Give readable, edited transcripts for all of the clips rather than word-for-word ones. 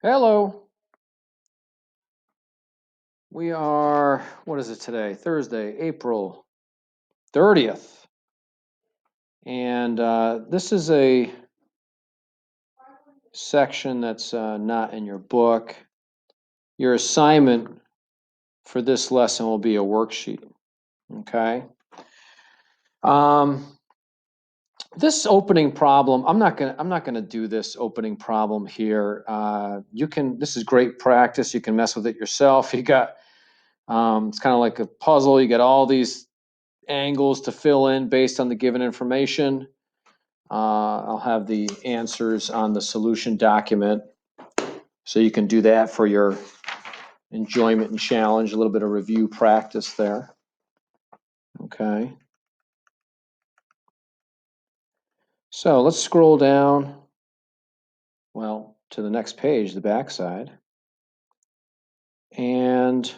Hello. We are, what is it today? Thursday, April 30th. And this is a section that's not in your book. Your assignment for this lesson will be a worksheet. Okay. Um, this opening problem, I'm not gonna do this opening problem here. This is great practice. You can mess with it yourself. You got, it's kind of like a puzzle. You got all these angles to fill in based on the given information. I'll have the answers on the solution document, so you can do that for your enjoyment and challenge, a little bit of review practice there. Okay. So let's scroll down, well, to the next page, the backside. And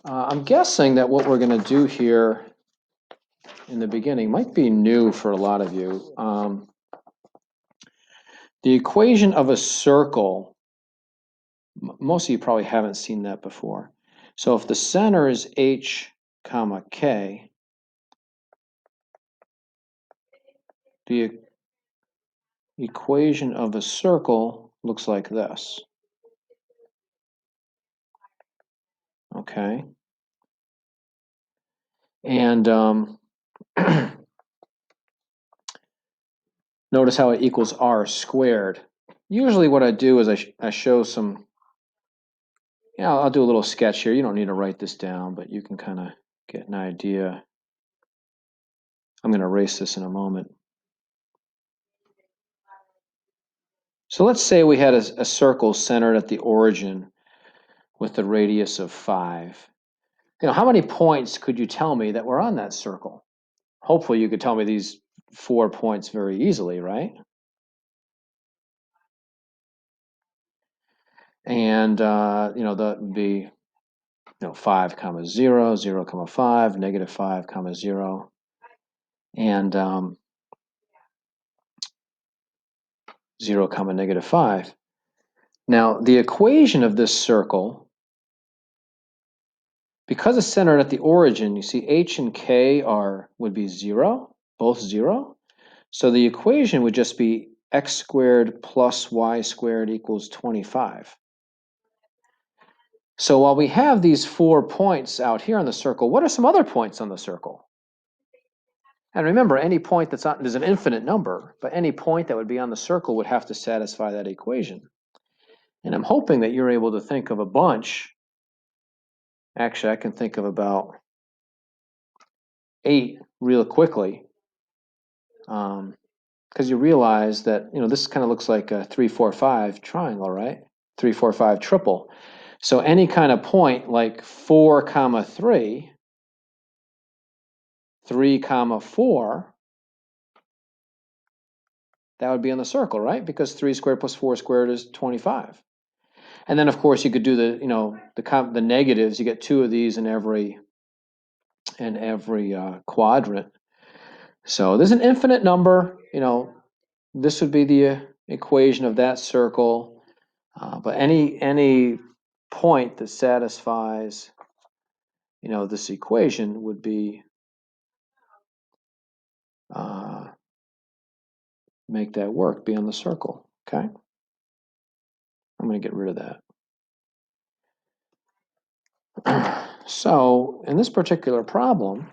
I'm guessing that what we're going to do here in the beginning might be new for a lot of you. The equation of a circle, most of you probably haven't seen that before. So if the center is h comma k, the equation of a circle looks like this. Okay. And notice how it equals r squared. Usually what I do is I show some, I'll do a little sketch here. You don't need to write this down, but you can kind of get an idea. I'm going to erase this in a moment. So let's say we had a circle centered at the origin with the radius of 5. How many points could you tell me that were on that circle? Hopefully you could tell me these 4 points very easily, right? And that would be 5 comma 0, 0 comma 5, negative 5 comma 0, and 0 comma negative 5. Now the equation of this circle, because it's centered at the origin, you see h and k would be 0, both 0. So the equation would just be x squared plus y squared equals 25. So while we have these 4 points out here on the circle, what are some other points on the circle? And remember, any point that's on, there's an infinite number, but any point that would be on the circle would have to satisfy that equation. And I'm hoping that you're able to think of a bunch. Actually, I can think of about 8 real quickly, because you realize that this kind of looks like a 3, 4, 5 triangle, right? 3, 4, 5 triple. So any kind of point like 4 comma 3, 3 comma 4, that would be on the circle, right? Because 3 squared plus 4 squared is 25. And then of course you could do the negatives. You get 2 of these in every quadrant. So there's an infinite number. This would be the equation of that circle. But any point that satisfies this equation would be make that work, be on the circle. Okay, I'm going to get rid of that. So in this particular problem,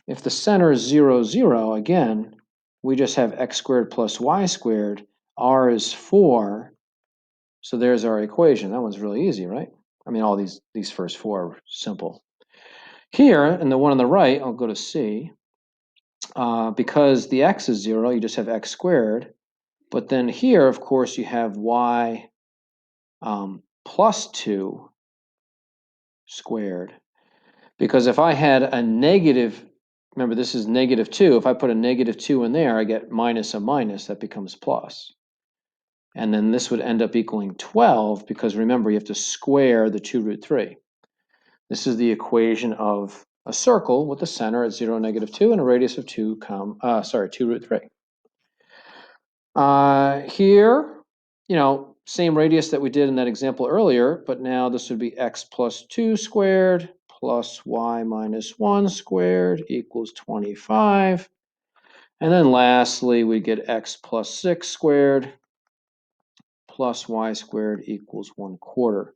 if the center is 0, 0, again, we just have x squared plus y squared. R is 4, so there's our equation. That one's really easy, right? I mean, all these first 4 are simple. Here, and the one on the right, I'll go to C. Because the x is 0, you just have x squared. But then here, of course, you have y plus 2 squared. Because if I had a negative, remember this is negative 2, if I put a negative 2 in there, I get minus a minus, that becomes plus. And then this would end up equaling 12, because remember, you have to square the 2 root 3. This is the equation of a circle with a center at 0, negative 2, and a radius of 2 root 3. Here, same radius that we did in that example earlier, but now this would be x plus 2 squared plus y minus 1 squared equals 25. And then lastly, we get x plus 6 squared plus y squared equals 1/4.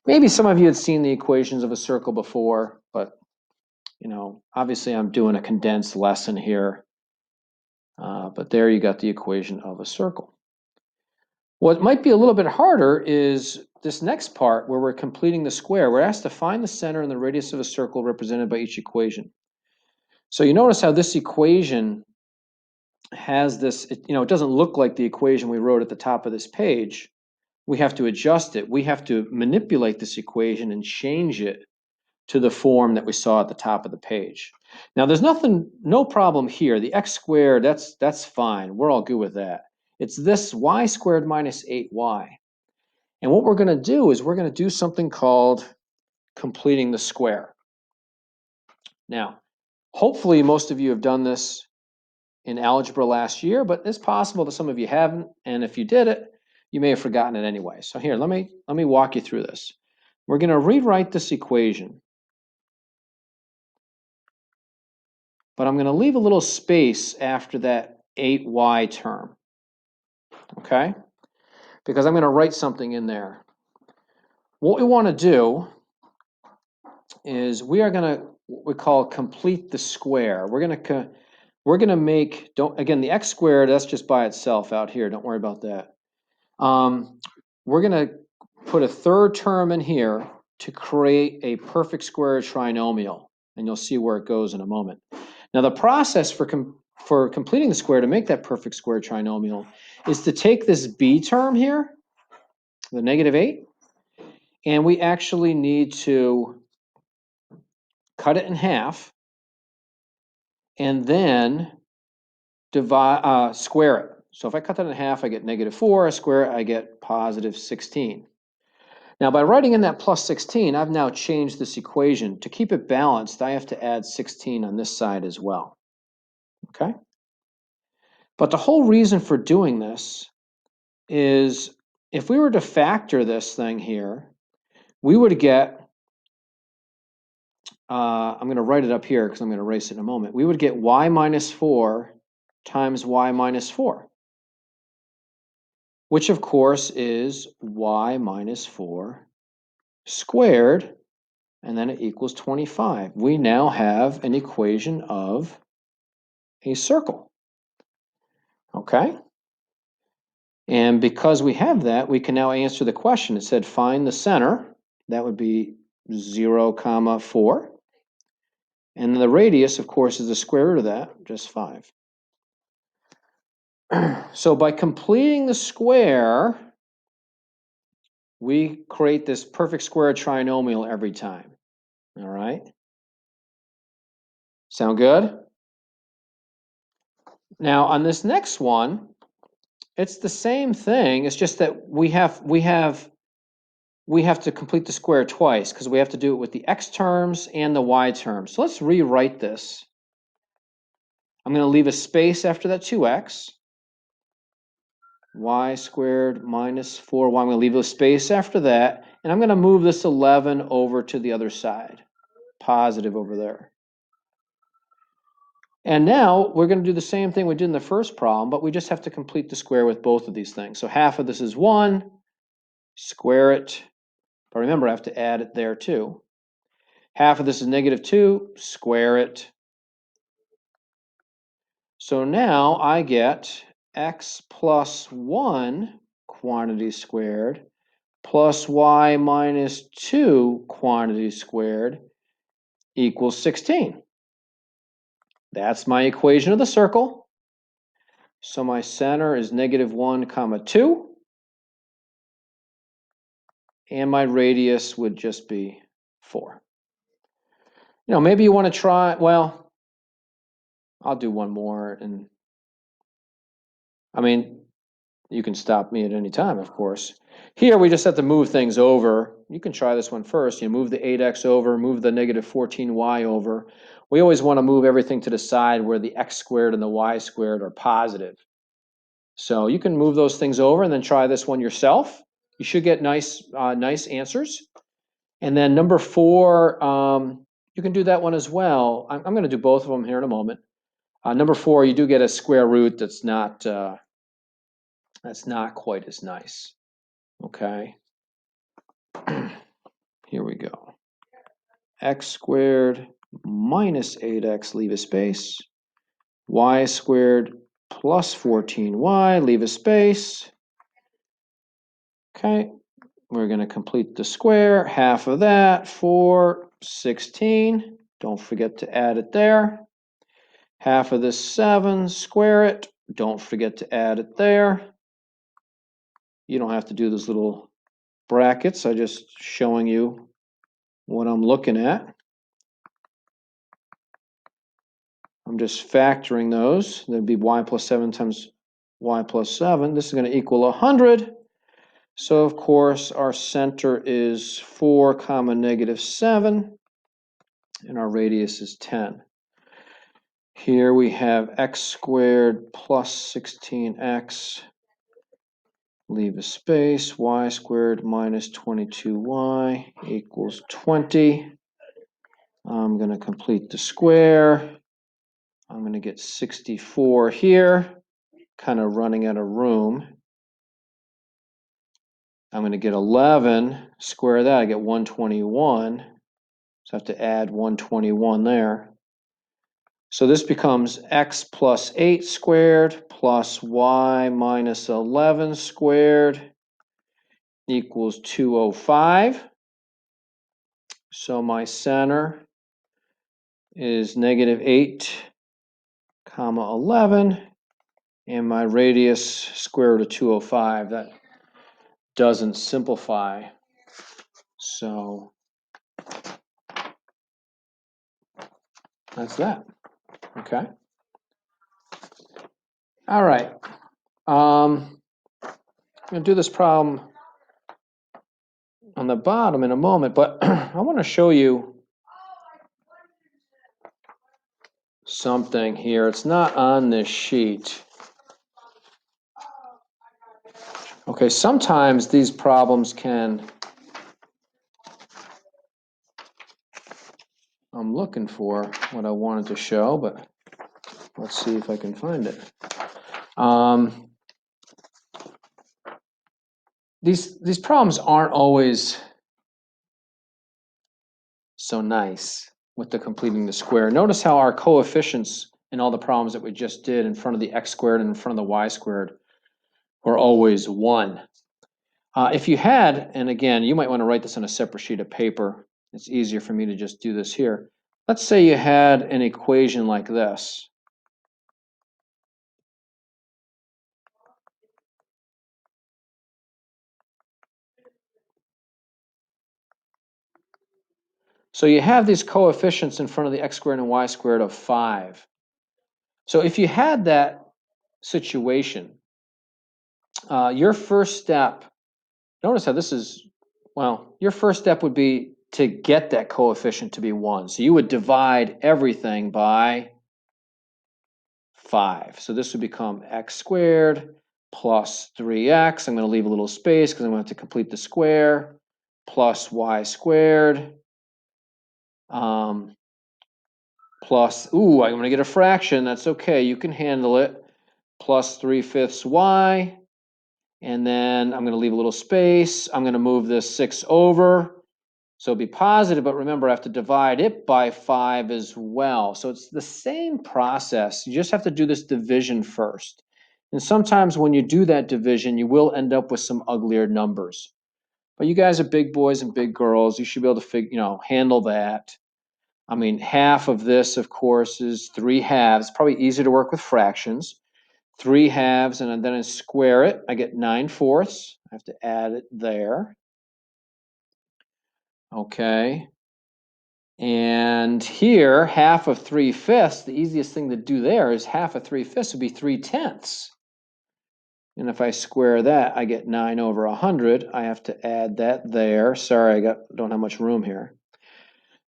Maybe some of you had seen the equations of a circle before, but obviously I'm doing a condensed lesson here. But there you got the equation of a circle. What might be a little bit harder is this next part where we're completing the square. We're asked to find the center and the radius of a circle represented by each equation. So you notice how this equation has this, it doesn't look like the equation we wrote at the top of this page. We have to adjust it. We have to manipulate this equation and change it to the form that we saw at the top of the page. Now there's no problem here. The x squared, that's fine. We're all good with that. It's this y squared minus 8y. And what we're going to do is we're going to do something called completing the square. Now, hopefully most of you have done this in algebra last year, but it's possible that some of you haven't. And if you did it, you may have forgotten it anyway. So here, let me walk you through this. We're going to rewrite this equation, but I'm going to leave a little space after that 8y term, okay? Because I'm going to write something in there. What we want to do is we are going to what we call complete the square. We're going to make, again, the x squared, that's just by itself out here. Don't worry about that. We're going to put a third term in here to create a perfect square trinomial, and you'll see where it goes in a moment. Now, the process for completing the square to make that perfect square trinomial is to take this b term here, the -8, and we actually need to cut it in half and then square it. So if I cut that in half, I get -4. I square it, I get positive 16. Now, by writing in that plus 16, I've now changed this equation. To keep it balanced, I have to add 16 on this side as well. Okay? But the whole reason for doing this is if we were to factor this thing here, we would get, I'm going to write it up here because I'm going to erase it in a moment. We would get y minus 4 times y minus 4, which of course is y minus 4 squared, and then it equals 25. We now have an equation of a circle. Okay? And because we have that, we can now answer the question. It said find the center. That would be 0, 4. And the radius, of course, is the square root of that, just 5. So by completing the square, we create this perfect square trinomial every time. All right? Sound good? Now, on this next one, it's the same thing. It's just that we have to complete the square twice because we have to do it with the x terms and the y terms. So let's rewrite this. I'm going to leave a space after that 2x. Y squared minus 4y. I'm going to leave a space after that. And I'm going to move this 11 over to the other side. Positive over there. And now we're going to do the same thing we did in the first problem, but we just have to complete the square with both of these things. So half of this is 1. Square it. But remember, I have to add it there too. Half of this is -2. Square it. So now I get x plus 1 quantity squared plus y minus 2 quantity squared equals 16. That's my equation of the circle. So my center is -1, 2. And my radius would just be 4. Maybe you want to try, well, I'll do one more. And I mean, you can stop me at any time, of course. Here, we just have to move things over. You can try this one first. You move the 8x over, move the -14y over. We always want to move everything to the side where the x squared and the y squared are positive. So you can move those things over and then try this one yourself. You should get nice answers. And then number 4, you can do that one as well. I'm going to do both of them here in a moment. Number 4, you do get a square root that's not quite as nice. Okay. Here we go. X squared minus 8x, leave a space. Y squared plus 14y, leave a space. Okay, we're going to complete the square. Half of that, 4, 16. Don't forget to add it there. Half of this 7, square it. Don't forget to add it there. You don't have to do those little brackets. I'm just showing you what I'm looking at. I'm just factoring those. That'd be y plus 7 times y plus 7. This is going to equal 100. So, of course, our center is 4 comma negative 7, and our radius is 10. Here we have x squared plus 16x, leave a space, y squared minus 22y equals 20. I'm going to complete the square. I'm going to get 64 here, kind of running out of room. I'm going to get 11, square that, I get 121. So I have to add 121 there. So this becomes x plus 8 squared plus y minus 11 squared equals 205. So my center is negative 8 comma 11, and my radius square root of 205. That doesn't simplify. So that's that. Okay. All right. I'm going to do this problem on the bottom in a moment, but I want to show you something here. It's not on this sheet. Okay, sometimes these problems can, I'm looking for what I wanted to show, but let's see if I can find it. These problems aren't always so nice with the completing the square. Notice how our coefficients in all the problems that we just did in front of the x squared and in front of the y squared were always 1. If you had, and again, you might want to write this on a separate sheet of paper. It's easier for me to just do this here. Let's say you had an equation like this. So you have these coefficients in front of the x squared and y squared of 5. So if you had that situation, your first step, notice how this is, well, your first step would be to get that coefficient to be 1. So you would divide everything by 5. So this would become x squared plus 3x. I'm going to leave a little space because I'm going to have to complete the square, plus y squared. Plus, I'm going to get a fraction. That's okay. You can handle it. Plus 3/5 y. And then I'm going to leave a little space. I'm going to move this 6 over. So it'll be positive, but remember, I have to divide it by 5 as well. So it's the same process. You just have to do this division first. And sometimes when you do that division, you will end up with some uglier numbers. But you guys are big boys and big girls. You should be able to handle that. I mean, half of this, of course, is 3 halves. Probably easier to work with fractions. 3 halves, and then I square it. I get 9/4. I have to add it there. Okay. And here, half of 3/5, the easiest thing to do there is half of 3/5 would be 3/10. And if I square that, I get 9/100. I have to add that there. Sorry, don't have much room here.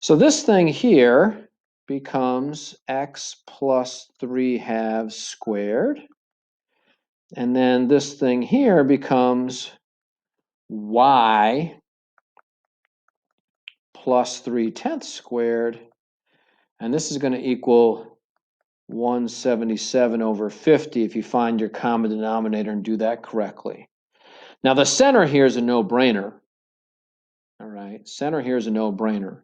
So this thing here becomes x plus 3 halves squared. And then this thing here becomes y plus 3/10 squared. And this is going to equal 177 over 50 if you find your common denominator and do that correctly. Now the center here is a no-brainer. All right, center here is a no-brainer.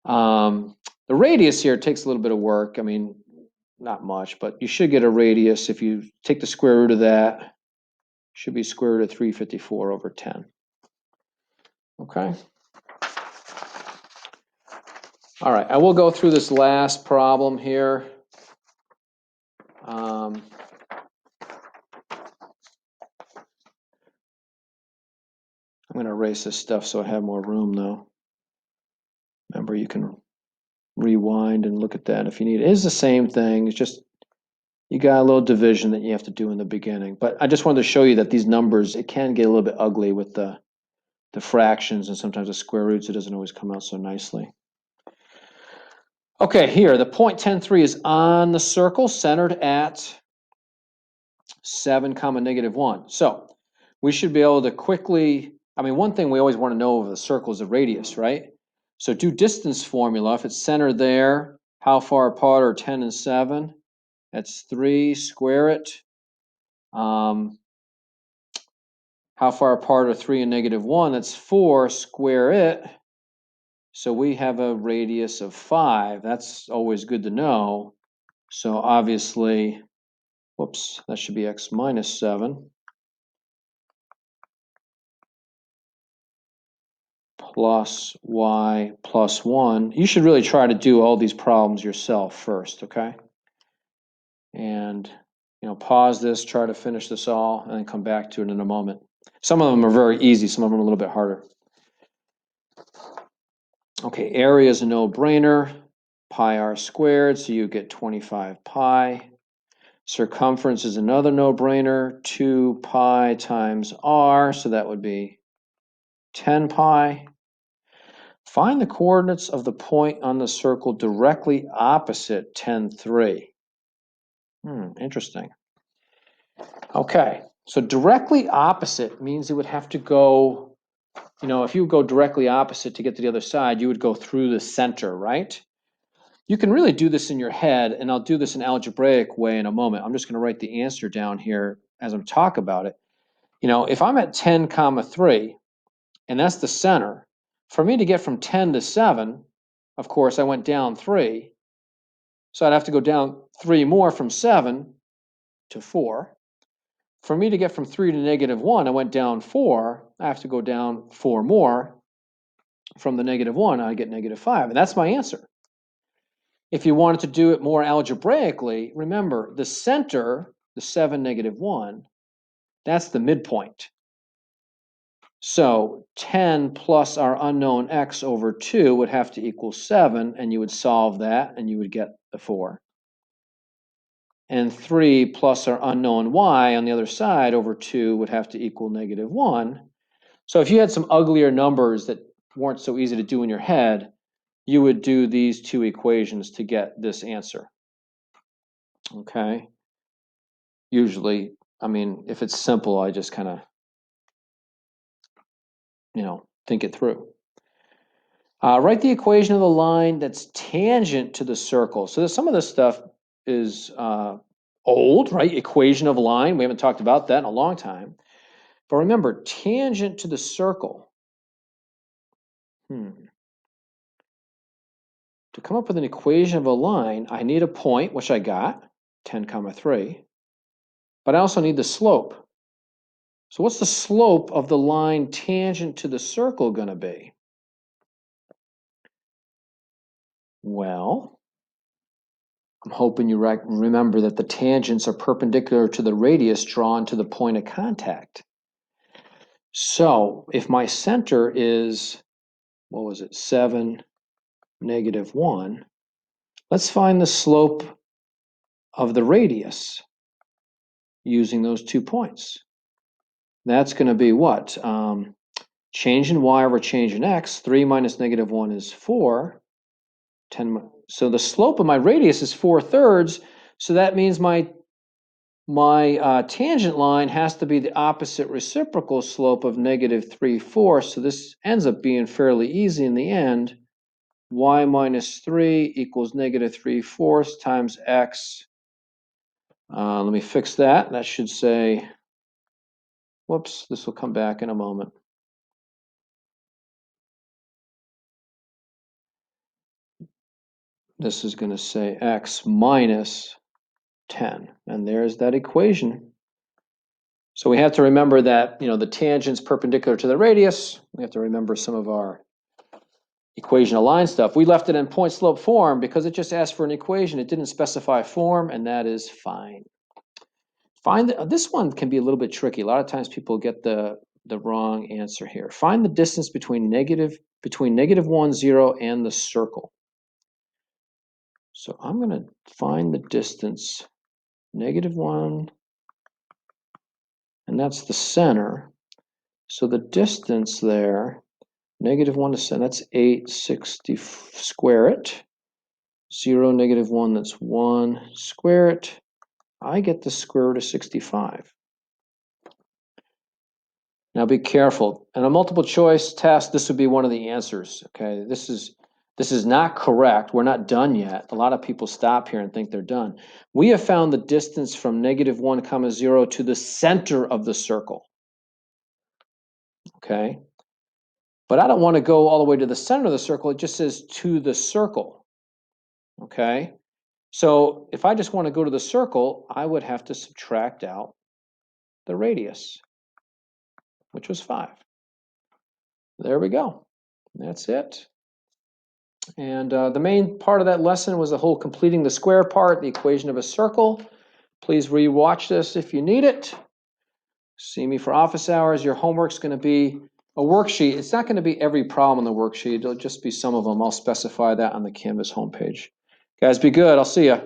The radius here takes a little bit of work. I mean, not much, but you should get a radius. If you take the square root of that, should be square root of 354 over 10. Okay. All right, I will go through this last problem here. I'm going to erase this stuff so I have more room, though. Remember, you can rewind and look at that if you need. It is the same thing. It's just you got a little division that you have to do in the beginning. But I just wanted to show you that these numbers, it can get a little bit ugly with the fractions and sometimes the square roots. It doesn't always come out so nicely. Okay, here, the point 10,3 is on the circle, centered at 7, negative 1. So we should be able to quickly, I mean, one thing we always want to know of the circle is the radius, right? So do distance formula. If it's centered there, how far apart are 10 and 7? That's 3, square it. How far apart are 3 and negative 1? That's 4, square it. So we have a radius of 5. That's always good to know. So obviously, whoops, that should be x minus 7 plus y plus 1. You should really try to do all these problems yourself first, okay? And, pause this, try to finish this all, and then come back to it in a moment. Some of them are very easy, some of them are a little bit harder. Okay, area is a no-brainer. Pi r squared, so you get 25 pi. Circumference is another no-brainer. 2 pi times r, so that would be 10 pi. Find the coordinates of the point on the circle directly opposite 10,3. Interesting. Okay, so directly opposite means it would have to go, if you go directly opposite to get to the other side, you would go through the center, right? You can really do this in your head, and I'll do this in algebraic way in a moment. I'm just going to write the answer down here as I'm talking about it. If I'm at 10, 3, and that's the center, for me to get from 10 to 7, of course, I went down 3. So I'd have to go down 3 more from 7 to 4. For me to get from 3 to negative 1, I went down 4. I have to go down 4 more. From the negative 1, I get negative 5. And that's my answer. If you wanted to do it more algebraically, remember, the center, the 7, negative 1, that's the midpoint. So 10 plus our unknown x over 2 would have to equal 7, and you would solve that, and you would get the 4. And 3 plus our unknown y on the other side over 2 would have to equal negative 1. So if you had some uglier numbers that weren't so easy to do in your head, you would do these two equations to get this answer. Okay? Usually, I mean, if it's simple, I just kind of, think it through. Write the equation of the line that's tangent to the circle. So some of this stuff is old, right? Equation of a line. We haven't talked about that in a long time. But remember, tangent to the circle. To come up with an equation of a line, I need a point, which I got, 10, 3. But I also need the slope. So what's the slope of the line tangent to the circle going to be? Well, I'm hoping you remember that the tangents are perpendicular to the radius drawn to the point of contact. So if my center is, 7, negative 1, let's find the slope of the radius using those 2 points. That's going to be what? Change in y over change in x. 3 minus negative 1 is 4. 10. So the slope of my radius is 4/3. So that means my my tangent line has to be the opposite reciprocal slope of -3/4, so this ends up being fairly easy in the end. Y minus 3 equals -3/4 times x. Let me fix that. That should say, whoops, this will come back in a moment. This is going to say x minus 10, and there's that equation. So we have to remember that, the tangent's perpendicular to the radius. We have to remember some of our equation aligned stuff. We left it in point slope form because it just asked for an equation. It didn't specify form, and that is fine. This one can be a little bit tricky. A lot of times people get the wrong answer here. Find the distance between -1, 0, and the circle. So I'm going to find the distance, -1, and that's the center. So the distance there, -1 to center, that's 860, square it. 0, -1, that's 1, square it. I get the square root of 65. Now be careful. In a multiple choice test, this would be one of the answers, okay? This is not correct. We're not done yet. A lot of people stop here and think they're done. We have found the distance from -1, 0 to the center of the circle, okay? But I don't want to go all the way to the center of the circle. It just says to the circle, okay? So if I just want to go to the circle, I would have to subtract out the radius, which was 5. There we go. That's it. And the main part of that lesson was the whole completing the square part, the equation of a circle. Please re-watch this if you need it. See me for office hours. Your homework's going to be a worksheet. It's not going to be every problem on the worksheet. It'll just be some of them. I'll specify that on the Canvas homepage. Guys, be good. I'll see you.